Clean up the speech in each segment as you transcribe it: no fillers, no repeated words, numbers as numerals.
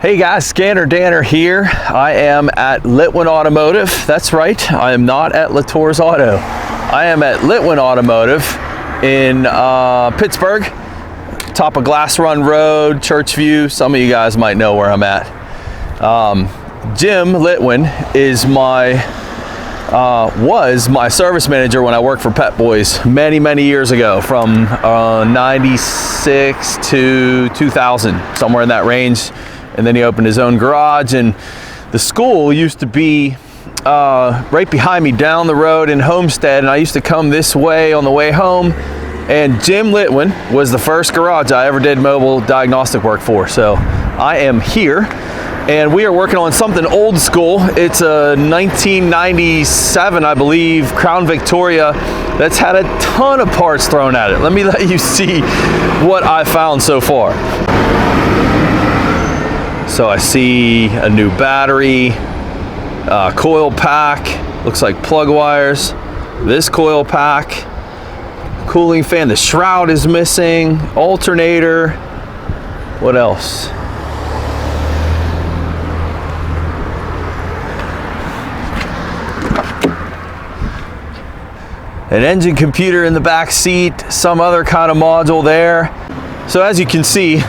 Hey guys, ScannerDanner here. I am at Litwin Automotive. That's right, I am not at Latour's Auto. I am at Litwin Automotive in Pittsburgh, top of Glass Run Road, Churchview. Some of you guys might know where I'm at. Jim Litwin is was my service manager when I worked for Pet Boys many years ago, from 96 to 2000, somewhere in that range. And then he opened his own garage, and the school used to be right behind me down the road in Homestead, and I used to come this way on the way home, and Jim Litwin was the first garage I ever did mobile diagnostic work for. So I am here, and we are working on something old school. It's a 1997, I believe, Crown Victoria that's had a ton of parts thrown at it. Let me let you see what I found so far. So I see a new battery, coil pack, looks like plug wires, this coil pack, cooling fan, the shroud is missing, alternator, what else? An engine computer in the back seat, some other kind of module there. So as you can see,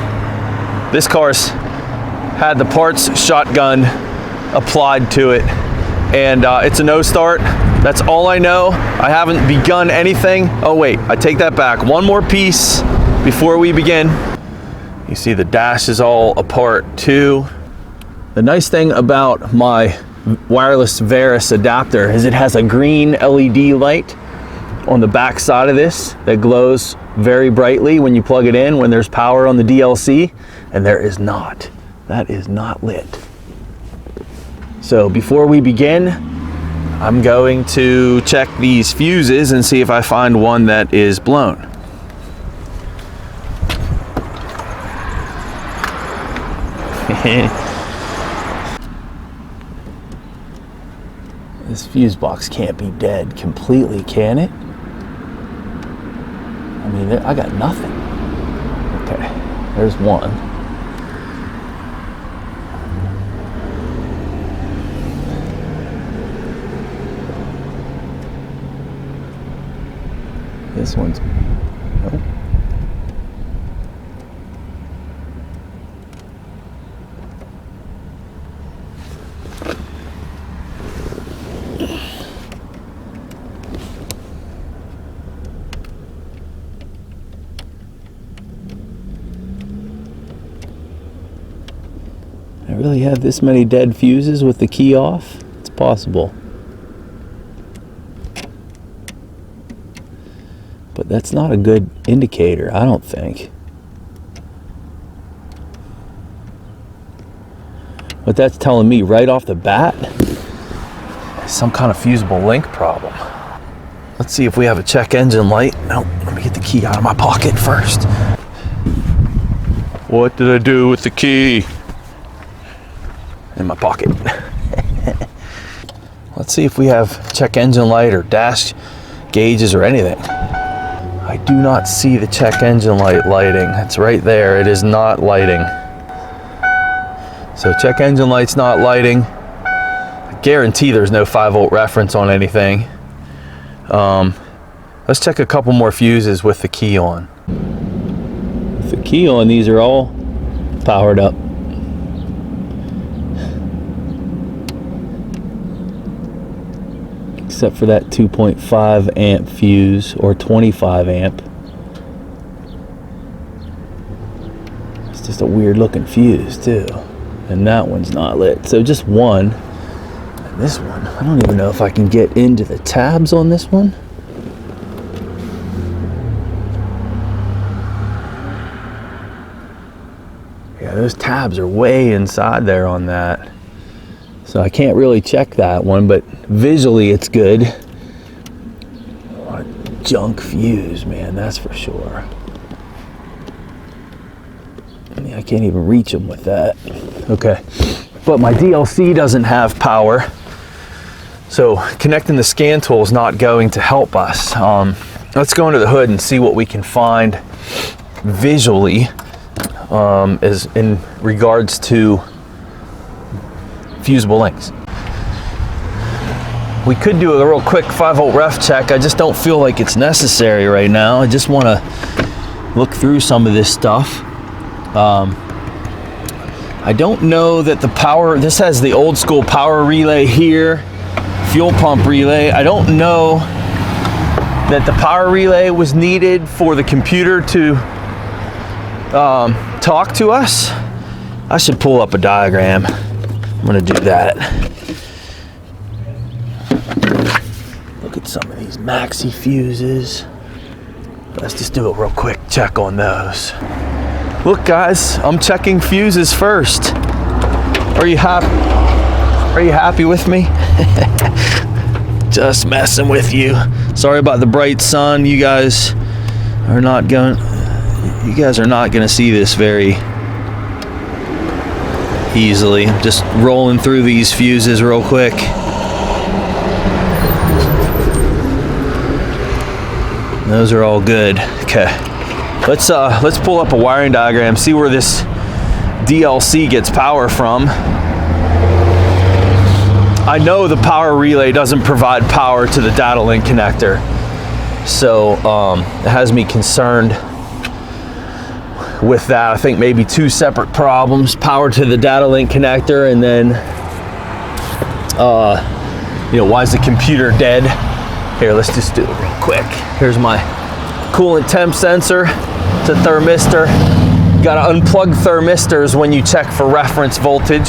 this car's had the parts shotgun applied to it, and it's a no start. That's all I know. I haven't begun anything. Oh wait, I take that back. One more piece before we begin. You see the dash is all apart too. The nice thing about my wireless Verus adapter is it has a green LED light on the back side of this that glows very brightly when you plug it in, when there's power on the DLC, and there is not. That is not lit. So before we begin, I'm going to check these fuses and see if I find one that is blown. This fuse box can't be dead completely, can it? I mean, I got nothing. Okay, there's one. This one's, nope. I really have this many dead fuses with the key off? It's possible. But that's not a good indicator, I don't think. What that's telling me right off the bat is some kind of fusible link problem. Let's see if we have a check engine light. No, let me get the key out of my pocket first. What did I do with the key? In my pocket. Let's see if we have check engine light or dash gauges or anything. I do not see the check engine light lighting. It's right there. It is not lighting. So check engine light's not lighting. I guarantee there's no 5-volt reference on anything. Let's check a couple more fuses with the key on. With the key on, these are all powered up. Except for that 2.5 amp fuse, or 25 amp. It's just a weird looking fuse too. And that one's not lit. So just one. And this one, I don't even know if I can get into the tabs on this one. Yeah, those tabs are way inside there on that. So I can't really check that one, but visually it's good. What a junk fuse, man, that's for sure. I mean, I can't even reach them with that. Okay, but my DLC doesn't have power, so connecting the scan tool is not going to help us. Let's go under the hood and see what we can find visually as in regards to fusible links. We could do a real quick 5-volt ref check. I just don't feel like it's necessary right now. I just want to look through some of this stuff. I don't know that the power, this has the old school power relay here, fuel pump relay. I don't know that the power relay was needed for the computer to talk to us. I should pull up a diagram. I'm gonna do that. Look at some of these maxi fuses. Let's just do a real quick check on those. Look guys, I'm checking fuses first. Are you happy? Are you happy with me? Just messing with you. Sorry about the bright sun. You guys are not gonna see this very easily. I'm just rolling through these fuses real quick. Those are all good. Okay. Let's pull up a wiring diagram, see where this DLC gets power from. I know the power relay doesn't provide power to the data link connector, so it has me concerned with that. I think maybe two separate problems: power to the data link connector, and then why is the computer dead? Here, let's just do it real quick. Here's my coolant temp sensor. It's a thermistor. You gotta unplug thermistors when you check for reference voltage.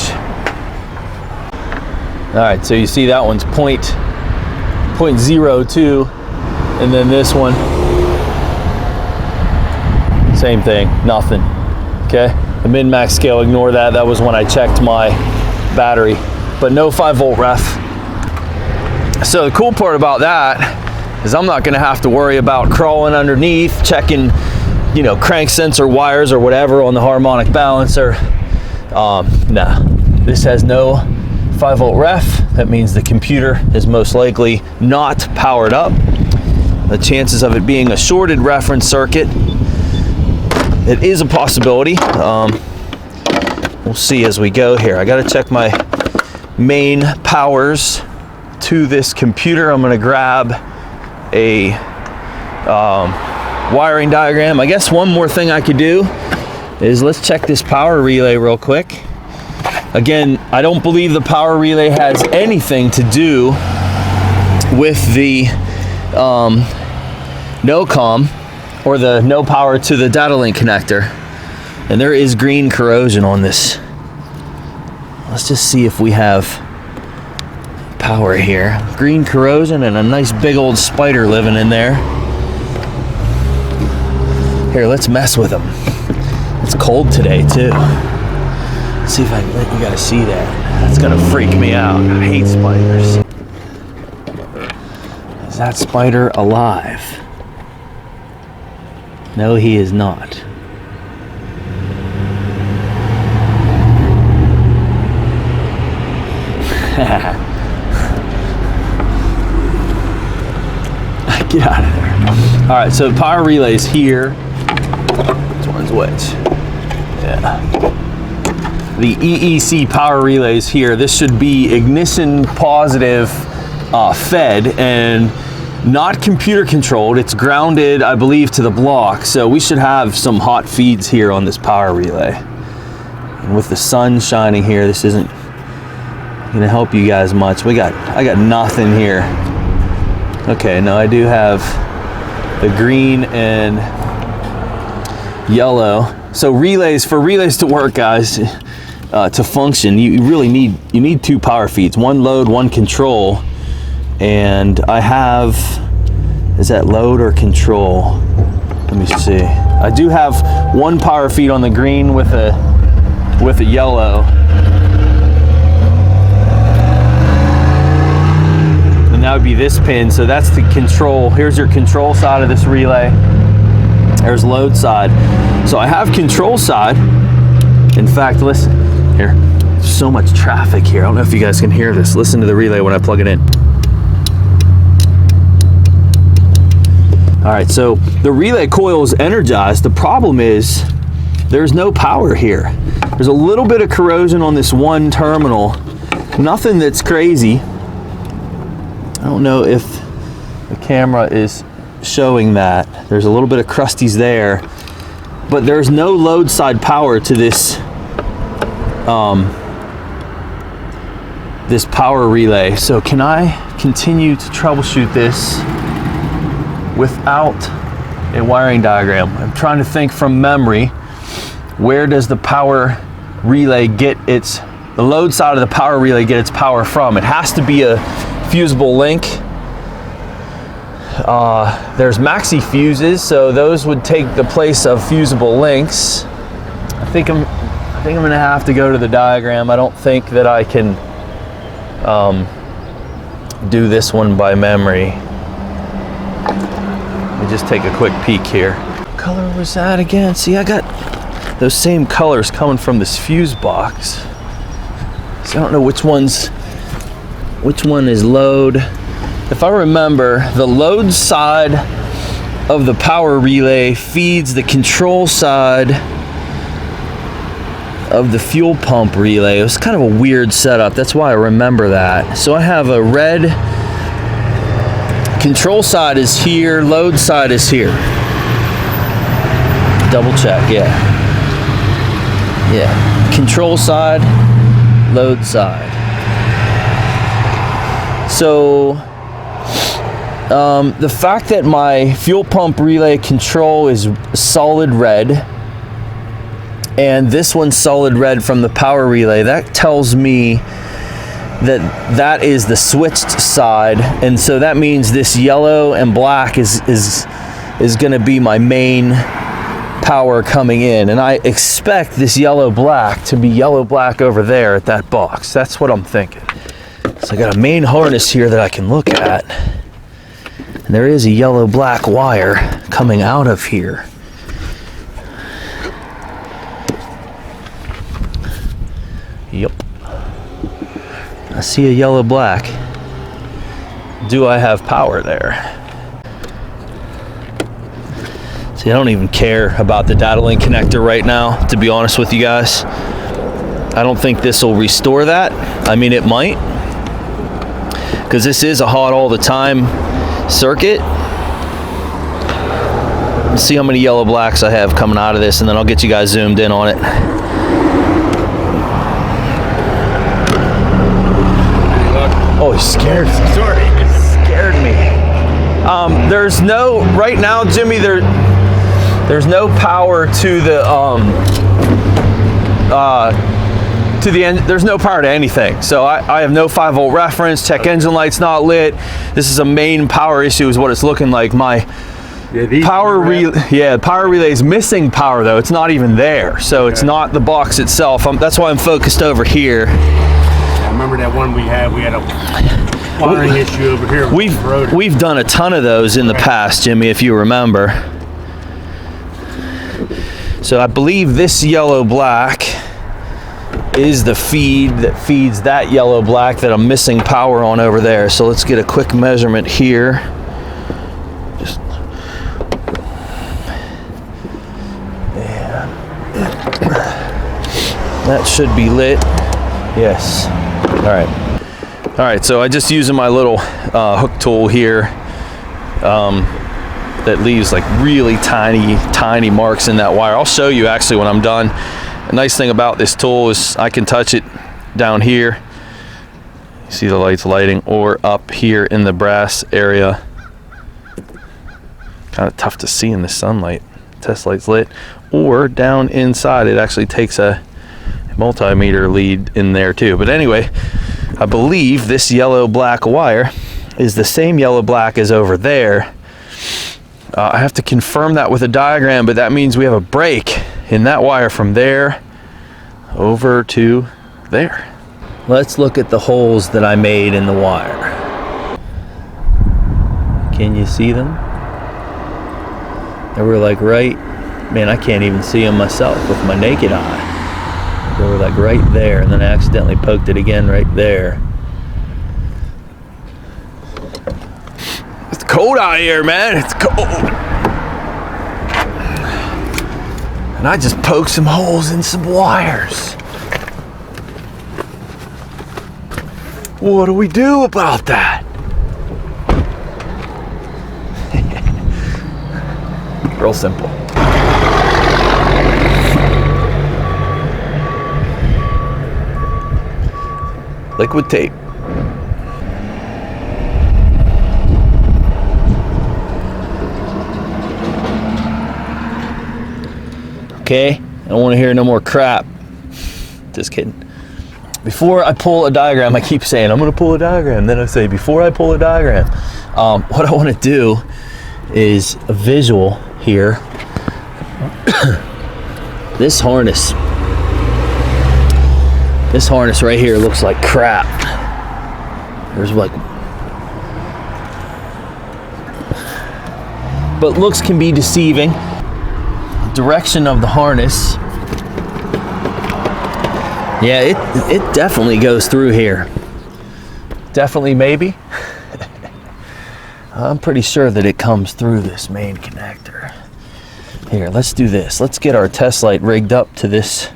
All right, so you see that one's 0.02, and then this one, same thing, nothing. Okay, the min-max scale, ignore that. That was when I checked my battery, but no 5-volt ref. So the cool part about that is I'm not gonna have to worry about crawling underneath, checking, crank sensor wires or whatever on the harmonic balancer. Nah, this has no 5-volt ref. That means the computer is most likely not powered up. The chances of it being a shorted reference circuit, it is a possibility. We'll see as we go here. I gotta check my main powers to this computer. I'm gonna grab a wiring diagram. I guess one more thing I could do is let's check this power relay real quick. Again, I don't believe the power relay has anything to do with the no-com or the no power to the data link connector. And there is green corrosion on this. Let's just see if we have power here. Green corrosion and a nice big old spider living in there. Here, let's mess with them. It's cold today too. Let's see if I can let you guys see that. That's gonna freak me out. I hate spiders. Is that spider alive? No, he is not. Get out of there. All right, so power relays here. Which one's which? Yeah. The EEC power relays here. This should be ignition positive fed and not computer controlled. It's grounded, I believe, to the block. So we should have some hot feeds here on this power relay. And with the sun shining here, this isn't gonna help you guys much. I got nothing here. Okay, now I do have the green and yellow. So for relays to work, guys, to function, you really need two power feeds, one load, one control. And I have, is that load or control? Let me see. I do have one power feed on the green with a yellow. And that would be this pin. So that's the control. Here's your control side of this relay. There's load side. So I have control side. In fact, listen here. There's so much traffic here. I don't know if you guys can hear this. Listen to the relay when I plug it in. All right, so the relay coil is energized. The problem is there's no power here. There's a little bit of corrosion on this one terminal, Nothing that's crazy. I don't know if the camera is showing that. There's a little bit of crusties there, but there's no load side power to this this power relay. So can I continue to troubleshoot this without a wiring diagram? I'm trying to think from memory, where does the power relay get its, the load side of the power relay get its power from? It has to be a fusible link. There's maxi fuses, so those would take the place of fusible links. I think I'm gonna have to go to the diagram. I don't think that I can do this one by memory. Let me just take a quick peek here. What color was that again? See, I got those same colors coming from this fuse box. So I don't know which one is load. If I remember, the load side of the power relay feeds the control side of the fuel pump relay. It was kind of a weird setup. That's why I remember that. So I have a red control side is here, load side is here. Double check, yeah. Yeah, control side, load side. So the fact that my fuel pump relay control is solid red and this one's solid red from the power relay, that tells me that that is the switched side, and so that means this yellow and black is going to be my main power coming in, and I expect this yellow black to be yellow black over there at that box. That's what I'm thinking. So I got a main harness here that I can look at, and there is a yellow black wire coming out of here. Yep, I see a yellow black. Do I have power there? See, I don't even care about the data link connector right now, to be honest with you guys. I don't think this will restore that. I mean, it might, because this is a hot all the time circuit. Let's see how many yellow blacks I have coming out of this, and then I'll get you guys zoomed in on it. Oh, he scared me. Sorry. It scared me. There's no, right now, Jimmy, there's no power to the end. There's no power to anything. So I have no 5-volt reference. Check engine light's not lit. This is a main power issue is what it's looking like. My power relay is missing power though. It's not even there. So it's not the box itself. That's why I'm focused over here. I remember that one we had a wiring issue over here. We've done a ton of those in the past, Jimmy, if you remember. So I believe this yellow black is the feed that feeds that yellow black that I'm missing power on over there. So let's get a quick measurement here. That should be lit. Yes. All right, so I just using my little hook tool here that leaves like really tiny marks in that wire. I'll show you actually when I'm done. The nice thing about this tool is I can touch it down here. You see the lights lighting, or up here in the brass area. Kind of tough to see in the sunlight. Test light's lit. Or down inside, it actually takes a multimeter lead in there too. But anyway, I believe this yellow black wire is the same yellow black as over there. I have to confirm that with a diagram, but that means we have a break in that wire from there over to there. Let's look at the holes that I made in the wire. Can you see them? They were like right, man, I can't even see them myself with my naked eye. They were like right there, and then I accidentally poked it again right there. It's cold out here, man. It's cold. And I just poked some holes in some wires. What do we do about that? Real simple. Liquid tape. Okay, I don't want to hear no more crap. Just kidding. Before I pull a diagram, I keep saying I'm going to pull a diagram. Then I say before I pull a diagram, what I want to do is a visual here. This harness right here looks like crap. There's like, but looks can be deceiving. Direction of the harness. Yeah, it definitely goes through here. Definitely, maybe. I'm pretty sure that it comes through this main connector. Here, let's do this. Let's get our test light rigged up to this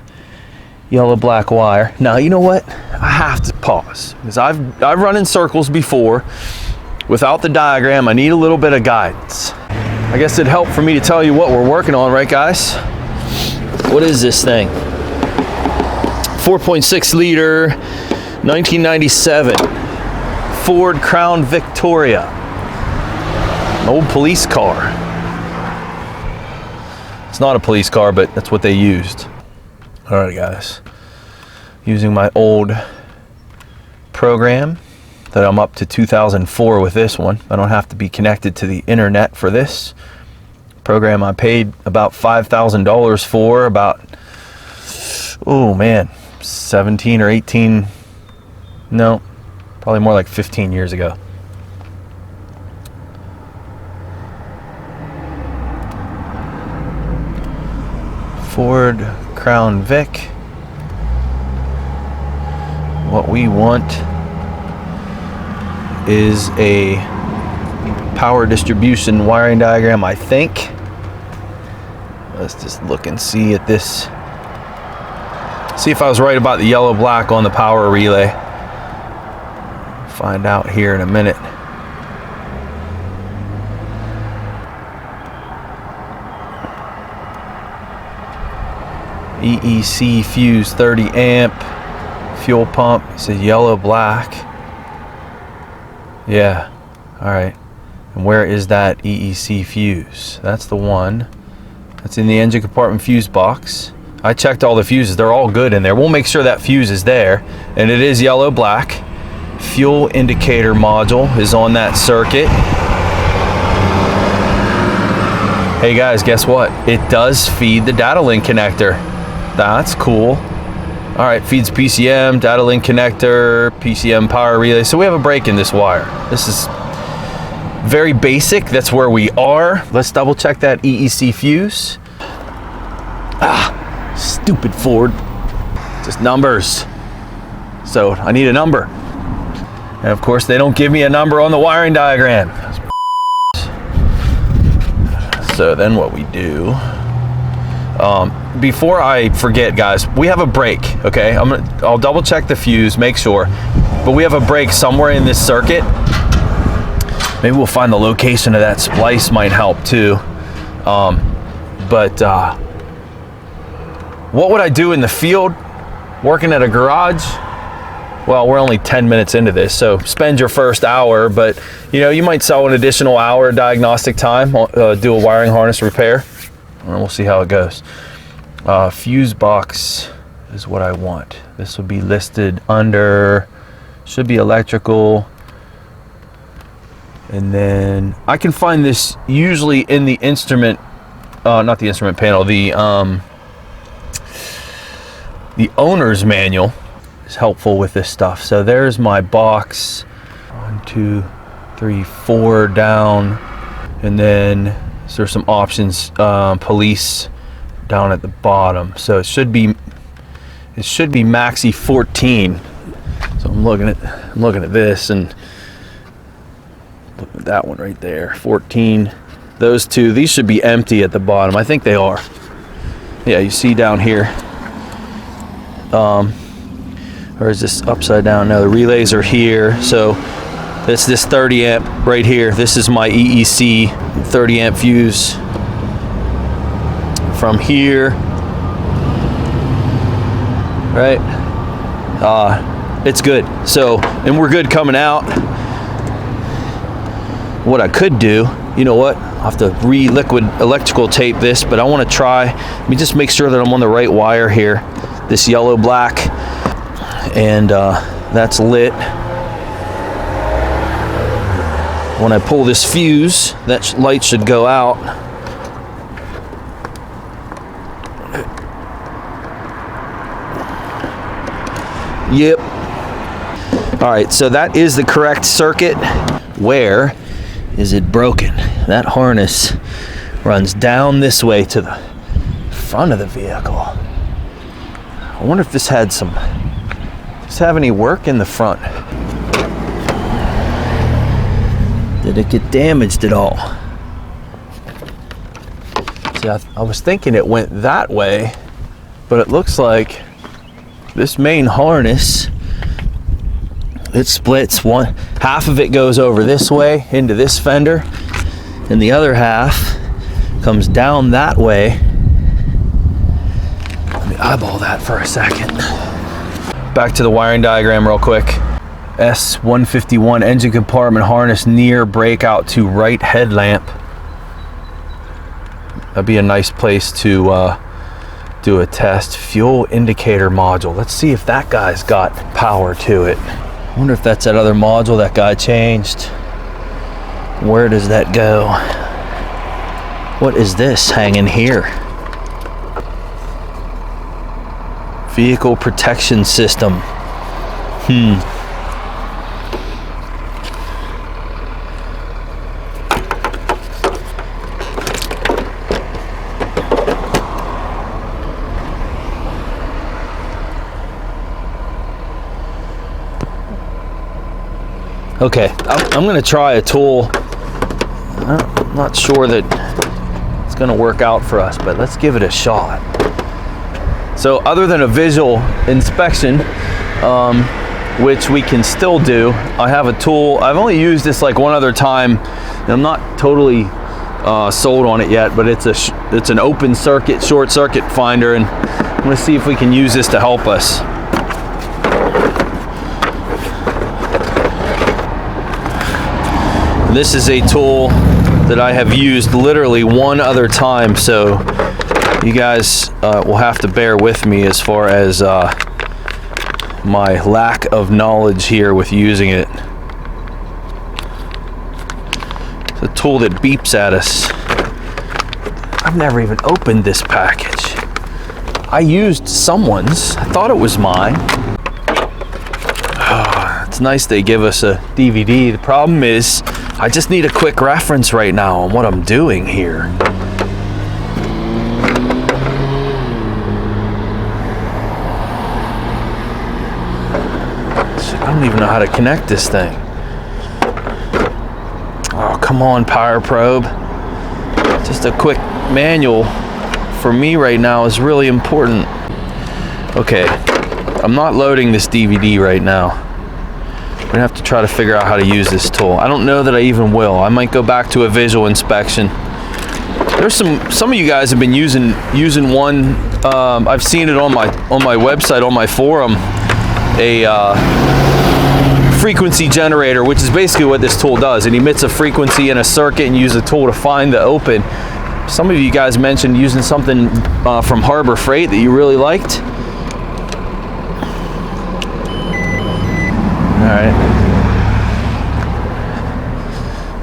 yellow-black wire. Now, you know what? I have to pause because I've run in circles before. Without the diagram, I need a little bit of guidance. I guess it'd help for me to tell you what we're working on, right, guys? What is this thing? 4.6 liter, 1997 Ford Crown Victoria. An old police car. It's not a police car, but that's what they used. All right, guys. Using my old program that I'm up to 2004 with this one. I don't have to be connected to the internet for this program. I paid about $5,000 for about, oh man, 17 or 18, no, probably more like 15 years ago. Ford Crown Vic. What we want is a power distribution wiring diagram, I think. Let's just look and see at this. See if I was right about the yellow black on the power relay. Find out here in a minute. EEC fuse 30 amp fuel pump. It says yellow black. Yeah, all right. And where is that EEC fuse? That's the one. That's in the engine compartment fuse box. I checked all the fuses. They're all good in there. We'll make sure that fuse is there. And it is yellow black. Fuel indicator module is on that circuit. Hey guys, guess what? It does feed the data link connector. That's cool. All right, feeds PCM, data link connector, PCM power relay. So we have a break in this wire. This is very basic. That's where we are. Let's double check that EEC fuse. Ah, stupid Ford. Just numbers. So I need a number. And of course, they don't give me a number on the wiring diagram. So then what we do, before I forget, guys, we have a break, okay? I'll double check the fuse, make sure. But we have a break somewhere in this circuit. Maybe we'll find the location of that splice, might help too. What would I do in the field, working at a garage? Well, we're only 10 minutes into this, so spend your first hour, but you know, you might sell an additional hour diagnostic time, do a wiring harness repair, and we'll see how it goes. Fuse box is what I want. This will be listed under, should be electrical, and then I can find this usually in the instrument, not the instrument panel, the owner's manual is helpful with this stuff. So there's my box, 1, 2, 3, 4 down, and then there's some options, police down at the bottom. So it should be maxi 14. So I'm looking at this, and look at that one right there, 14. Those two, these should be empty at the bottom. I think they are. Yeah, you see down here. Or is this upside down? No, the relays are here. So it's this 30 amp right here. This is my EEC 30 amp fuse. From here, right? It's good. So, and we're good coming out. What I could do, you know what? I'll have to re-liquid electrical tape this, but I want to try. Let me just make sure that I'm on the right wire here. This yellow black, and that's lit. When I pull this fuse, that light should go out. Yep. All right, so that is the correct circuit. Where is it broken? That harness runs down this way to the front of the vehicle. I wonder if this had some, does this have any work in the front? Did it get damaged at all? See, I was thinking it went that way, but it looks like this main harness, it splits. One half of it goes over this way into this fender, and the other half comes down that way. Let me eyeball that for a second. Back to the wiring diagram real quick. S151 engine compartment harness near breakout to right headlamp. That'd be a nice place to do a test. Fuel indicator module. Let's see if that guy's got power to it. I wonder if that's that other module that guy changed. Where does that go? What is this hanging here? Vehicle protection system. Okay, I'm gonna try a tool. I'm not sure that it's gonna work out for us, but let's give it a shot. So other than a visual inspection, which we can still do, I have a tool. I've only used this like one other time, and I'm not totally sold on it yet, but it's an open circuit, short circuit finder, and I'm gonna see if we can use this to help us. This is a tool that I have used literally one other time, so you guys will have to bear with me as far as my lack of knowledge here with using it. It's a tool that beeps at us. I've never even opened this package. I used someone's. I thought it was mine. Oh, it's nice they give us a DVD. The problem is, I just need a quick reference right now on what I'm doing here. I don't even know how to connect this thing. Oh, come on, Power Probe. Just a quick manual for me right now is really important. Okay, I'm not loading this DVD right now. I'm gonna have to try to figure out how to use this tool. I don't know that I even will. I might go back to a visual inspection. There's some of you guys have been using one. I've seen it on my website, on my forum, a frequency generator, which is basically what this tool does. It emits a frequency in a circuit and use a tool to find the open. Some of you guys mentioned using something from Harbor Freight that you really liked. All right,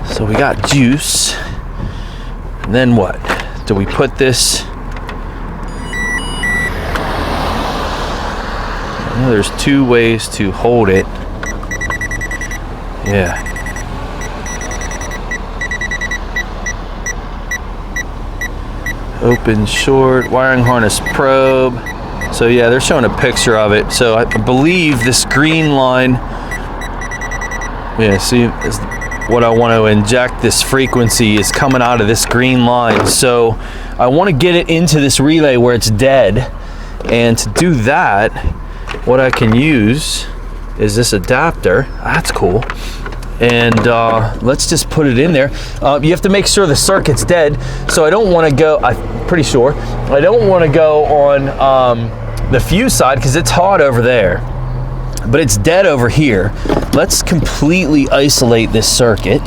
so we got juice. And then what? Do we put this? Well, there's two ways to hold it. Yeah. Open, short, wiring harness probe. So yeah, they're showing a picture of it. So I believe this green line, yeah, see, is what I want to inject. This frequency is coming out of this green line. So I want to get it into this relay where it's dead. And to do that, what I can use is this adapter. That's cool. And let's just put it in there. You have to make sure the circuit's dead. So I don't want to go, I'm pretty sure, I don't want to go on the fuse side because it's hot over there, but it's dead over here. Let's completely isolate this circuit,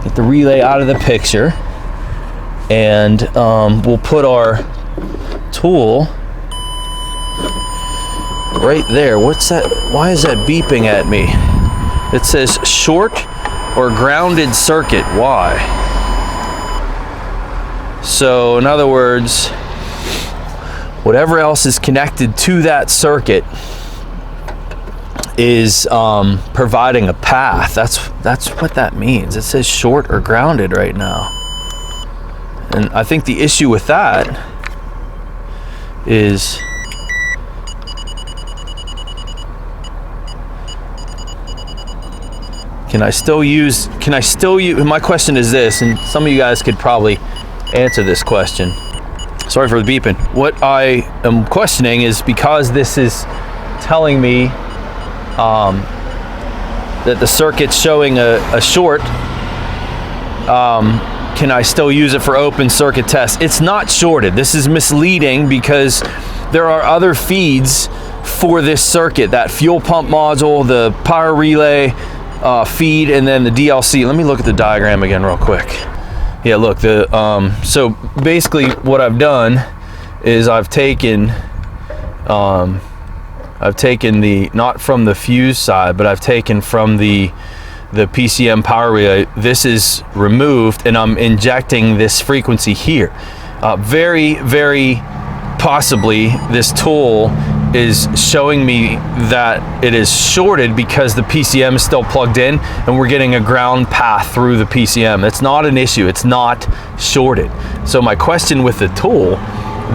get the relay out of the picture, and we'll put our tool right there. What's that? Why is that beeping at me? It says short or grounded circuit. Why? So in other words, whatever else is connected to that circuit is providing a path. That's what that means. It says short or grounded right now. And I think the issue with that is can I still use, my question is this, and some of you guys could probably answer this question. Sorry for the beeping. What I am questioning is, because this is telling me that the circuit's showing a short, can I still use it for open circuit tests? It's not shorted. This is misleading because there are other feeds for this circuit, that fuel pump module, the power relay feed, and then the DLC. Let me look at the diagram again real quick. Yeah, look, so basically what I've done is I've taken the, not from the fuse side, but I've taken from the PCM power relay. This is removed, and I'm injecting this frequency here. Very, very possibly this tool is showing me that it is shorted because the PCM is still plugged in and we're getting a ground path through the PCM. That's not an issue. It's not shorted. So my question with the tool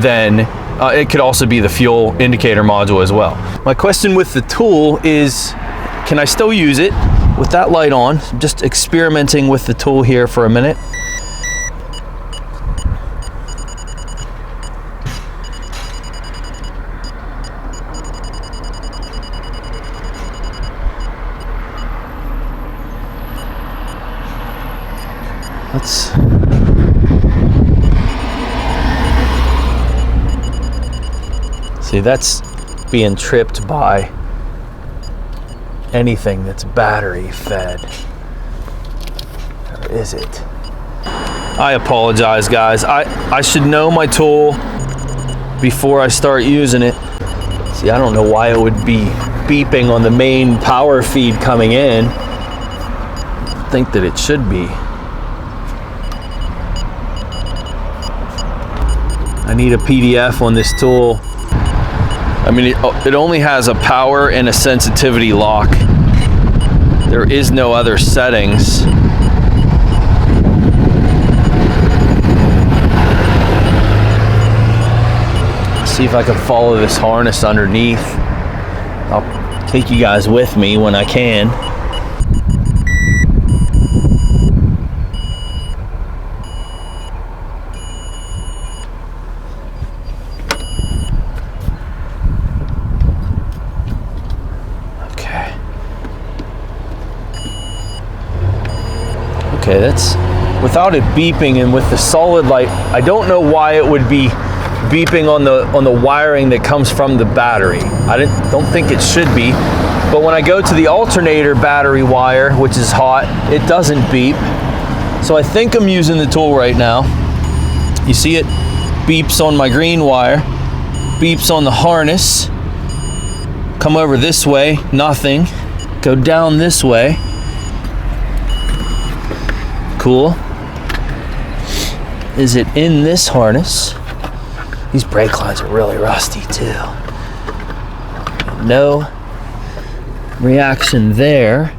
then, it could also be the fuel indicator module as well. My question with the tool is, can I still use it with that light on? I'm just experimenting with the tool here for a minute. Let's see, that's being tripped by anything that's battery fed. Or is it? I apologize, guys. I should know my tool before I start using it. See, I don't know why it would be beeping on the main power feed coming in. I think that it should be. I need a PDF on this tool. I mean, it only has a power and a sensitivity lock. There is no other settings. See if I can follow this harness underneath. I'll take you guys with me when I can. Okay, that's without it beeping, and with the solid light, I don't know why it would be beeping on the wiring that comes from the battery. I don't think it should be, but when I go to the alternator battery wire, which is hot, it doesn't beep. So I think I'm using the tool right now. You see it beeps on my green wire, beeps on the harness. Come over this way, nothing. Go down this way. Cool. Is it in this harness? These brake lines are really rusty too. No reaction there.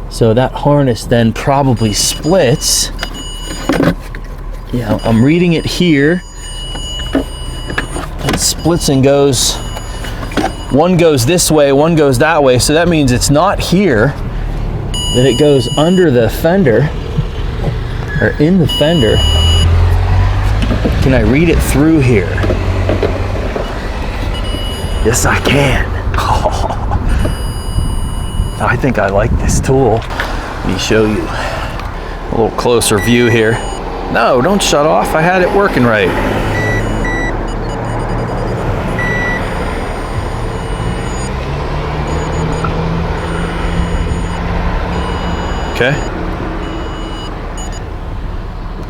So that harness then probably splits. Yeah, I'm reading it here. It splits and goes, one goes this way, one goes that way. So that means it's not here. That it goes under the fender, or in the fender. Can I read it through here? Yes, I can. I think I like this tool. Let me show you a little closer view here. No, don't shut off. I had it working right. Okay.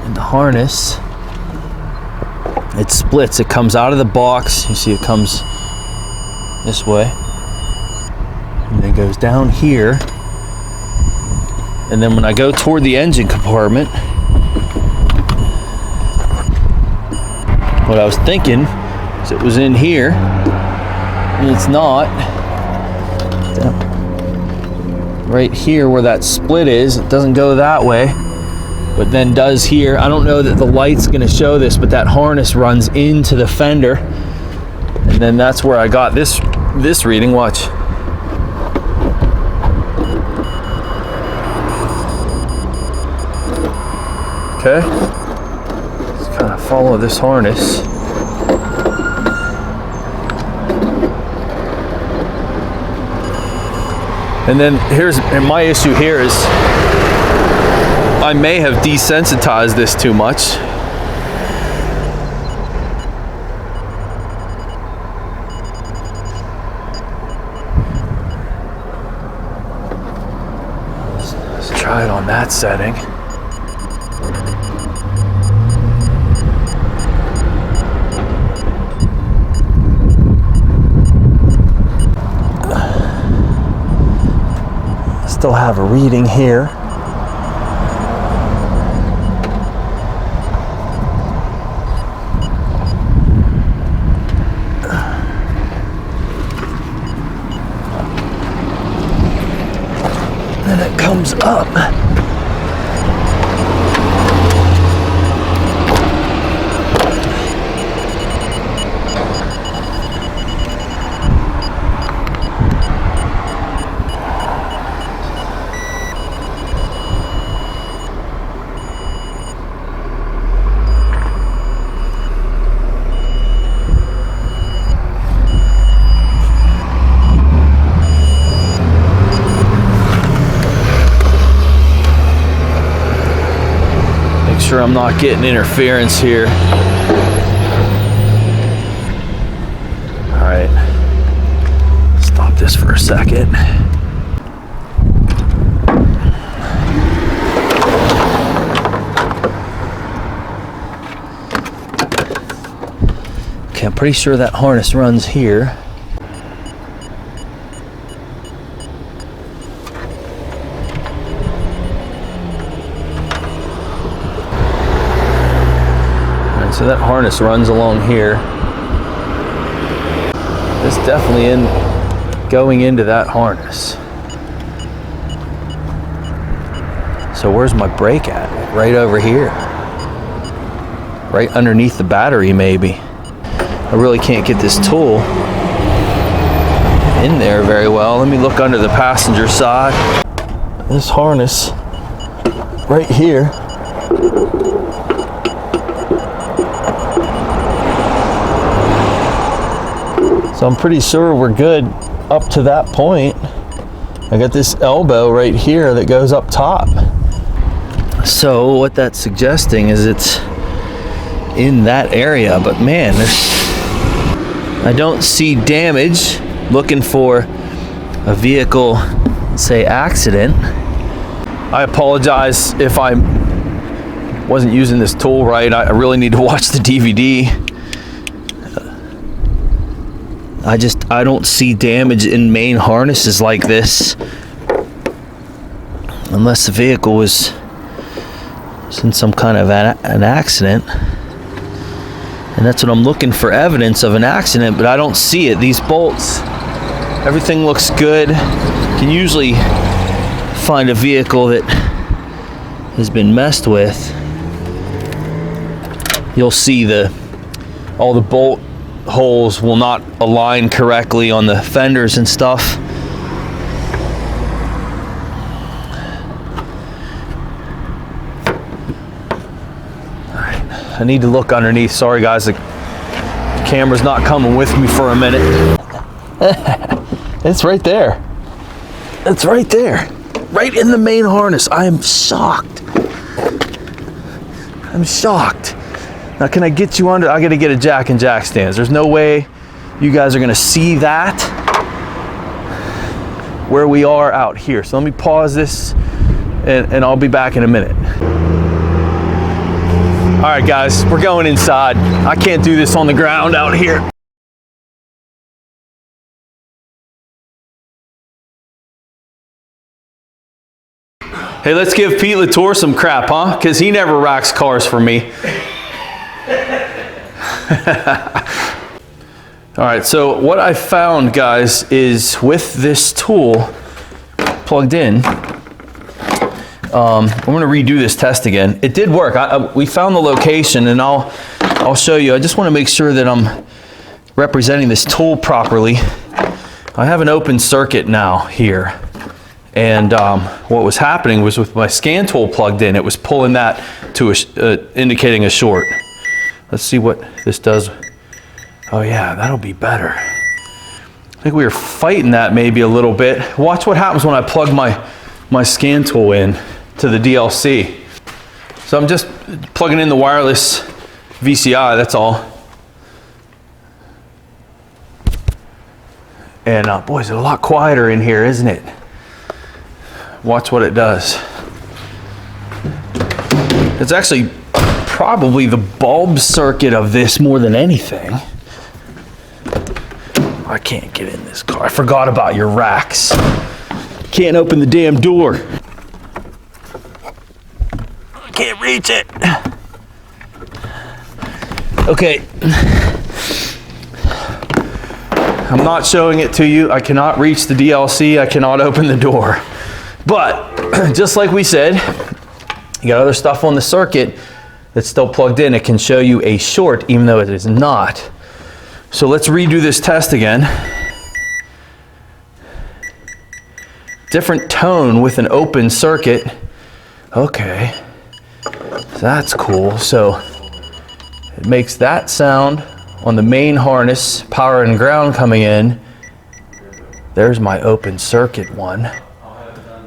And the harness, it splits. It comes out of the box. You see it comes this way. And then it goes down here. And then when I go toward the engine compartment, what I was thinking is it was in here, and it's not. Right here where that split is, it doesn't go that way, but then does here. I don't know that the light's gonna show this, but that harness runs into the fender, and then that's where I got this reading. Watch. Okay, let's kind of follow this harness. And then my issue here is I may have desensitized this too much. Let's try it on that setting. Still have a reading here. Then it comes up. Sure I'm not getting interference here. All right, stop this for a second. Okay, I'm pretty sure that harness runs here. So that harness runs along here. It's definitely going into that harness. So where's my brake at? Right over here. Right underneath the battery, maybe. I really can't get this tool in there very well. Let me look under the passenger side. This harness right here. So I'm pretty sure we're good up to that point. I got this elbow right here that goes up top. So what that's suggesting is it's in that area, but man, I don't see damage. Looking for a vehicle, say, accident. I apologize if I wasn't using this tool right. I really need to watch the DVD. I don't see damage in main harnesses like this unless the vehicle was in some kind of an accident. And that's what I'm looking for, evidence of an accident, but I don't see it. These bolts, everything looks good. You can usually find a vehicle that has been messed with. You'll see all the bolt holes will not align correctly on the fenders and stuff. I need to look underneath. Sorry guys, the camera's not coming with me for a minute. It's right there. It's right there. Right in the main harness. I am shocked. I'm shocked. Now, can I get you under? I gotta get a jack and jack stands. There's no way you guys are gonna see that where we are out here. So let me pause this and I'll be back in a minute. All right, guys, we're going inside. I can't do this on the ground out here. Hey, let's give Pete Latour some crap, huh? Because he never racks cars for me. All right, so what I found, guys, is with this tool plugged in, I'm gonna redo this test again. It did work. We found the location, and I'll show you. I just wanna make sure that I'm representing this tool properly. I have an open circuit now here. And what was happening was with my scan tool plugged in, it was pulling that to indicating a short. Let's see what this does. Oh yeah, that'll be better. I think we were fighting that maybe a little bit. Watch what happens when I plug my scan tool in to the DLC. So I'm just plugging in the wireless VCI, that's all. And boy, it's a lot quieter in here, isn't it? Watch what it does. It's actually probably the bulb circuit of this more than anything. I can't get in this car. I forgot about your racks. Can't open the damn door. I can't reach it. Okay. I'm not showing it to you. I cannot reach the DLC. I cannot open the door. But just like we said, you got other stuff on the circuit that's still plugged in. It can show you a short even though it is not. So let's redo this test again. Different tone with an open circuit. Okay, that's cool. So it makes that sound on the main harness, power and ground coming in. There's my open circuit one.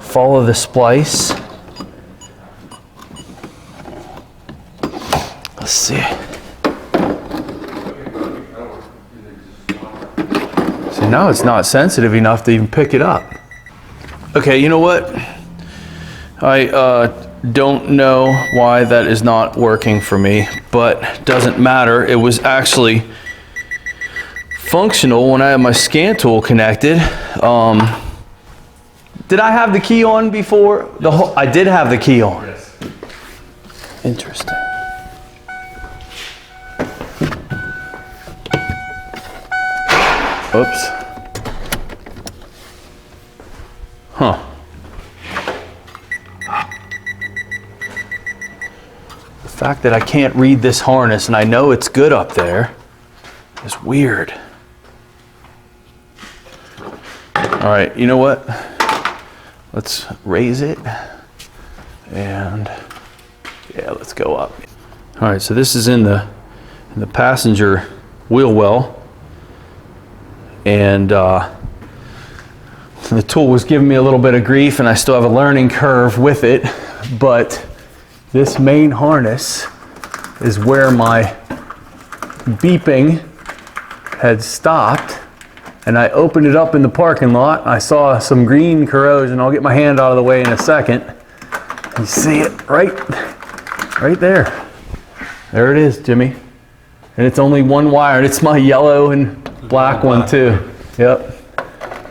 Follow the splice. Let's see. So now it's not sensitive enough to even pick it up. Okay, you know what? I don't know why that is not working for me, but doesn't matter. It was actually functional when I had my scan tool connected. Did I have the key on before? I did have the key on. Yes. Interesting. Oops. Huh. The fact that I can't read this harness and I know it's good up there is weird. All right, you know what? Let's raise it and yeah, let's go up. All right, so this is in the passenger wheel well, and the tool was giving me a little bit of grief, and I still have a learning curve with it, but this main harness is where my beeping had stopped. And I opened it up in the parking lot. I saw some green corrosion. I'll get my hand out of the way in a second. You see it right there. There it is, Jimmy. And it's only one wire. It's my yellow and black one too. Yep.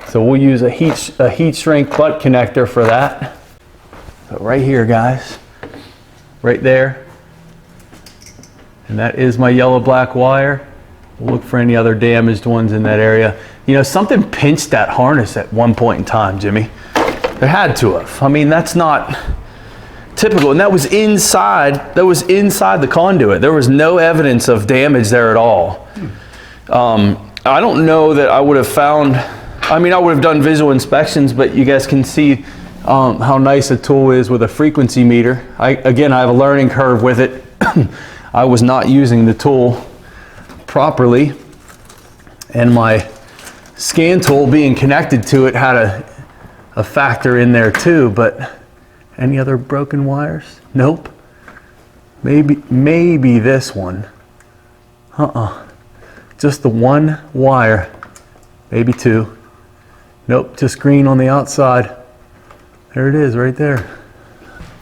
So we'll use a heat shrink butt connector for that. So right here, guys. Right there. And that is my yellow black wire. We'll look for any other damaged ones in that area. You know, something pinched that harness at one point in time, Jimmy. It had to have. I mean, that's not typical. And that was inside the conduit. There was no evidence of damage there at all. I don't know that I would have found, I mean, I would have done visual inspections, but you guys can see how nice a tool is with a frequency meter. Again, I have a learning curve with it. I was not using the tool properly, and my scan tool being connected to it had a factor in there too, but any other broken wires? Nope. Maybe this one. Just the one wire, maybe two. Nope, just green on the outside. There it is, right there.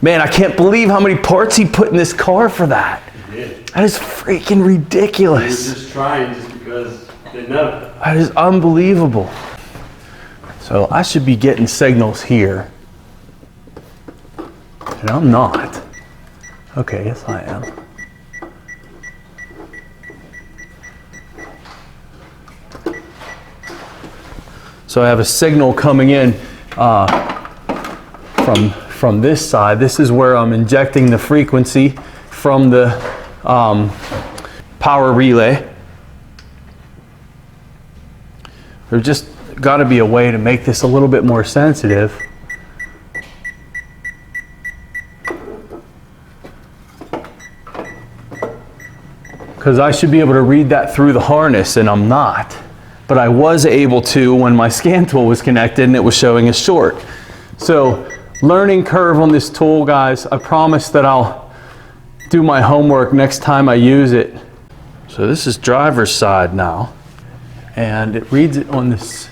Man, I can't believe how many parts he put in this car for that. He did. That is freaking ridiculous. He was just trying just because they didn't know. That is unbelievable. So I should be getting signals here. And I'm not. Okay, yes I am. So I have a signal coming in from this side. This is where I'm injecting the frequency from the power relay. There's just got to be a way to make this a little bit more sensitive. Because I should be able to read that through the harness, and I'm not. But I was able to when my scan tool was connected and it was showing a short. So learning curve on this tool, guys. I promise that I'll do my homework next time I use it. So this is driver's side now, and it reads it on this.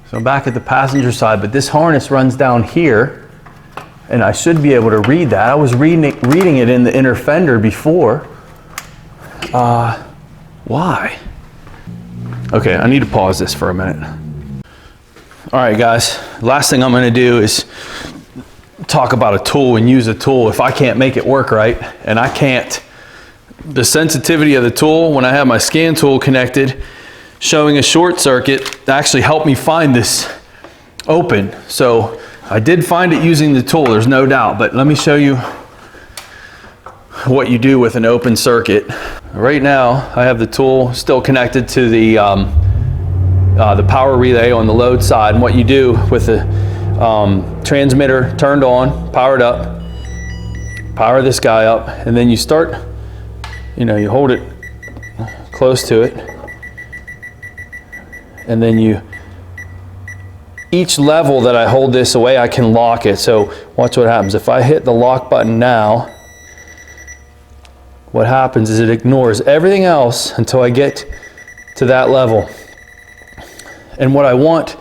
So back at the passenger side, but this harness runs down here, and I should be able to read that. I was reading it in the inner fender before. Why? Okay, I need to pause this for a minute. All right, guys, last thing I'm gonna do is talk about a tool and use a tool. If I can't make it work right, and I can't, the sensitivity of the tool when I have my scan tool connected, showing a short circuit, actually helped me find this open. So I did find it using the tool, there's no doubt, but let me show you what you do with an open circuit. Right now, I have the tool still connected to the power relay on the load side, and what you do with the transmitter turned on, powered up, power this guy up, and then you start, you hold it close to it, and then each level that I hold this away, I can lock it. So watch what happens. If I hit the lock button now, what happens is it ignores everything else until I get to that level. And what I want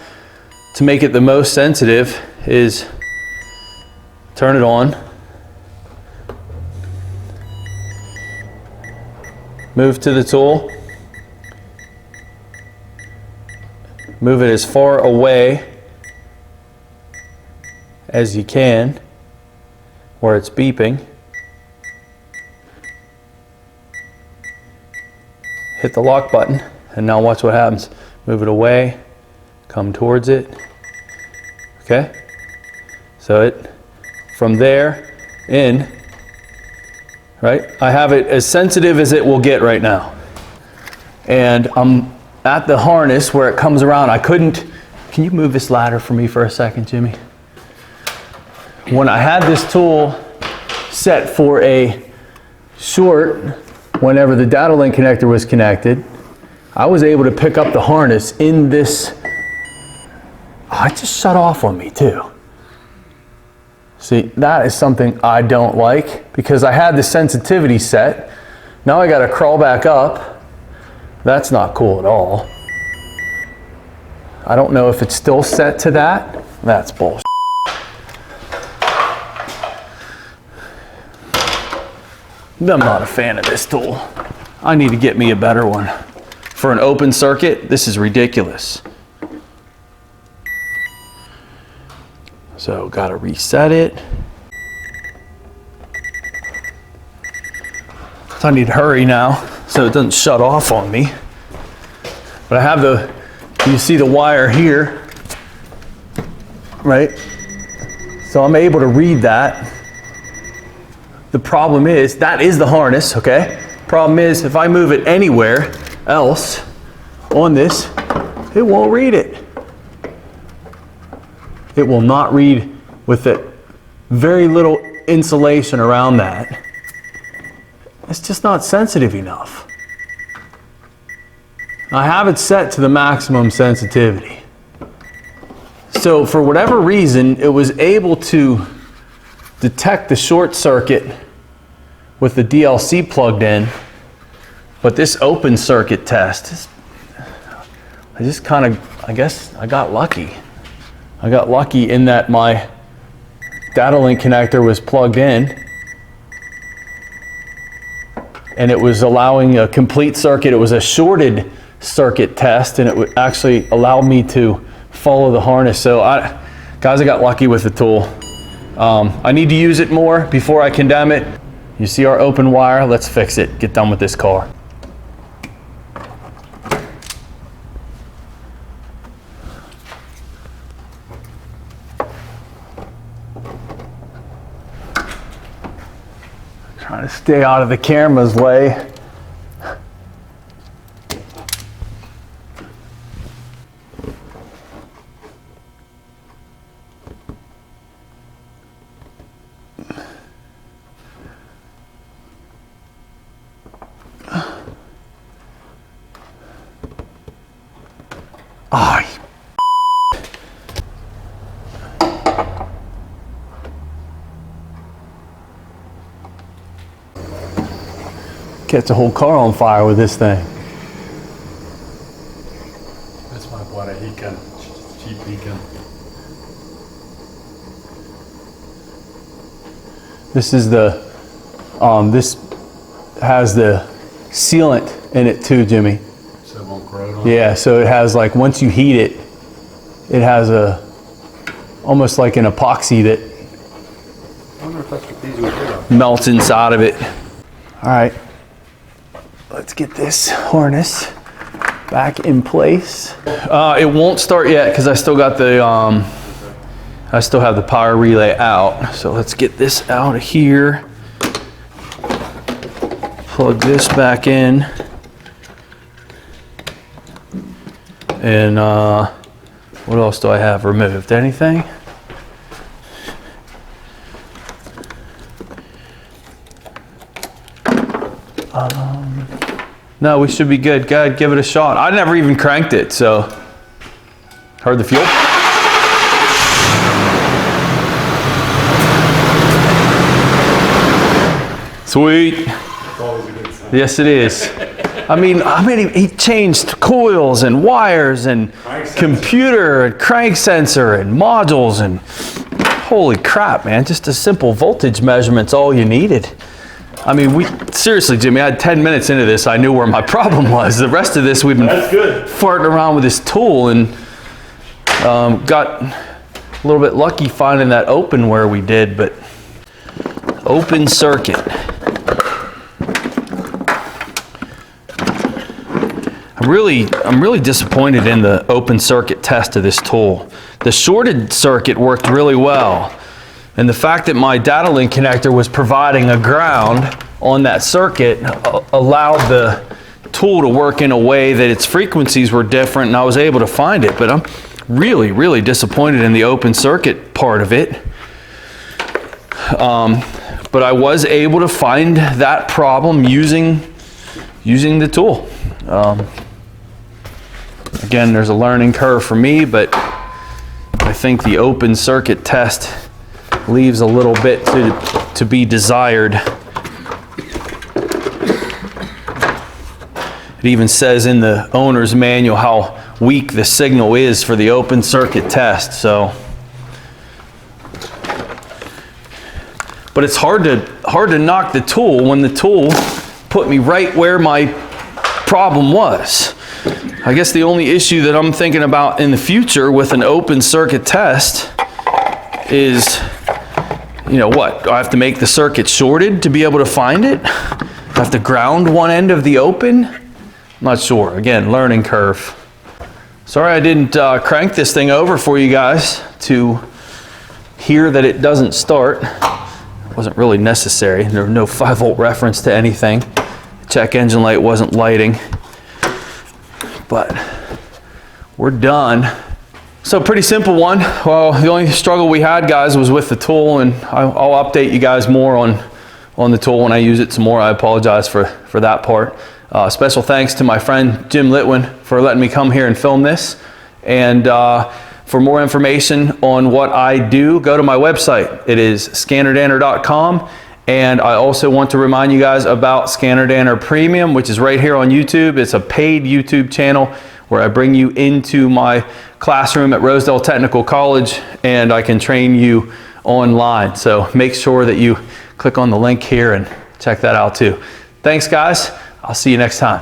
to make it the most sensitive is turn it on, move to the tool, move it as far away as you can where it's beeping. Hit the lock button, and now watch what happens. Move it away, come towards it. Okay? So from there in, right? I have it as sensitive as it will get right now. And I'm at the harness where it comes around. Can you move this ladder for me for a second, Jimmy? When I had this tool set for a short, whenever the data link connector was connected, I was able to pick up the harness in this. Oh, it just shut off on me too. See, that is something I don't like because I had the sensitivity set. Now I got to crawl back up. That's not cool at all. I don't know if it's still set to that. That's bullshit. I'm not a fan of this tool. I need to get me a better one. For an open circuit, this is ridiculous. So, gotta reset it. So I need to hurry now so it doesn't shut off on me. But I have you see the wire here, right? So I'm able to read that. The problem is, that is the harness, okay? Problem is, if I move it anywhere else on this, it won't read it. It will not read with it. Very little insulation around that. It's just not sensitive enough. I have it set to the maximum sensitivity. So for whatever reason, it was able to detect the short circuit with the DLC plugged in, but this open circuit test, I just kind of, I guess I got lucky. I got lucky in that my data link connector was plugged in and it was allowing a complete circuit. It was a shorted circuit test, and it would actually allow me to follow the harness. So guys, I got lucky with the tool. I need to use it more before I condemn it. You see our open wire, let's fix it, get done with this car. Trying to stay out of the camera's way. Oh, catch the whole car on fire with this thing. That's why I bought a heat gun, cheap heat gun. This is the, this has the sealant in it too, Jimmy. So it won't corrode on? Yeah, so it has like, once you heat it, it has a, almost like an epoxy that I wonder if that's what these would do. melts inside of it. All right, let's get this harness back in place. It won't start yet because I still got the, I still have the power relay out. So let's get this out of here. Plug this back in. And what else do I have removed? Anything? No, we should be good. Go ahead, give it a shot. I never even cranked it, so. Heard the fuel? Sweet. Yes, it is. I mean, he changed coils and wires and computer and crank sensor and modules and holy crap, man. Just a simple voltage measurement's all you needed. I mean, seriously, Jimmy, I had 10 minutes into this, I knew where my problem was. The rest of this, we've been farting around with this tool and got a little bit lucky finding that open where we did, but open circuit. I'm really disappointed in the open circuit test of this tool. The shorted circuit worked really well. And the fact that my data link connector was providing a ground on that circuit allowed the tool to work in a way that its frequencies were different and I was able to find it. But I'm really disappointed in the open circuit part of it. But I was able to find that problem using the tool. Again, there's a learning curve for me, but I think the open circuit test leaves a little bit to be desired. It even says in the owner's manual how weak the signal is for the open circuit test. So, but it's hard to knock the tool when the tool put me right where my problem was. I guess the only issue that I'm thinking about in the future with an open circuit test is, you know what, do I have to make the circuit shorted to be able to find it? Do I have to ground one end of the open? I'm not sure. Again, learning curve. Sorry I didn't crank this thing over for you guys to hear that it doesn't start. It wasn't really necessary. There was no 5-volt reference to anything. The check engine light wasn't lighting. But we're done. So pretty simple one. Well, the only struggle we had, guys, was with the tool, and I'll update you guys more on the tool when I use it some more. I apologize for that part. Special thanks to my friend Jim Litwin for letting me come here and film this. And for more information on what I do, go to my website. It is ScannerDanner.com. And I also want to remind you guys about ScannerDanner Premium, which is right here on YouTube. It's a paid YouTube channel where I bring you into my classroom at Rosedale Technical College, and I can train you online. So make sure that you click on the link here and check that out too. Thanks guys. I'll see you next time.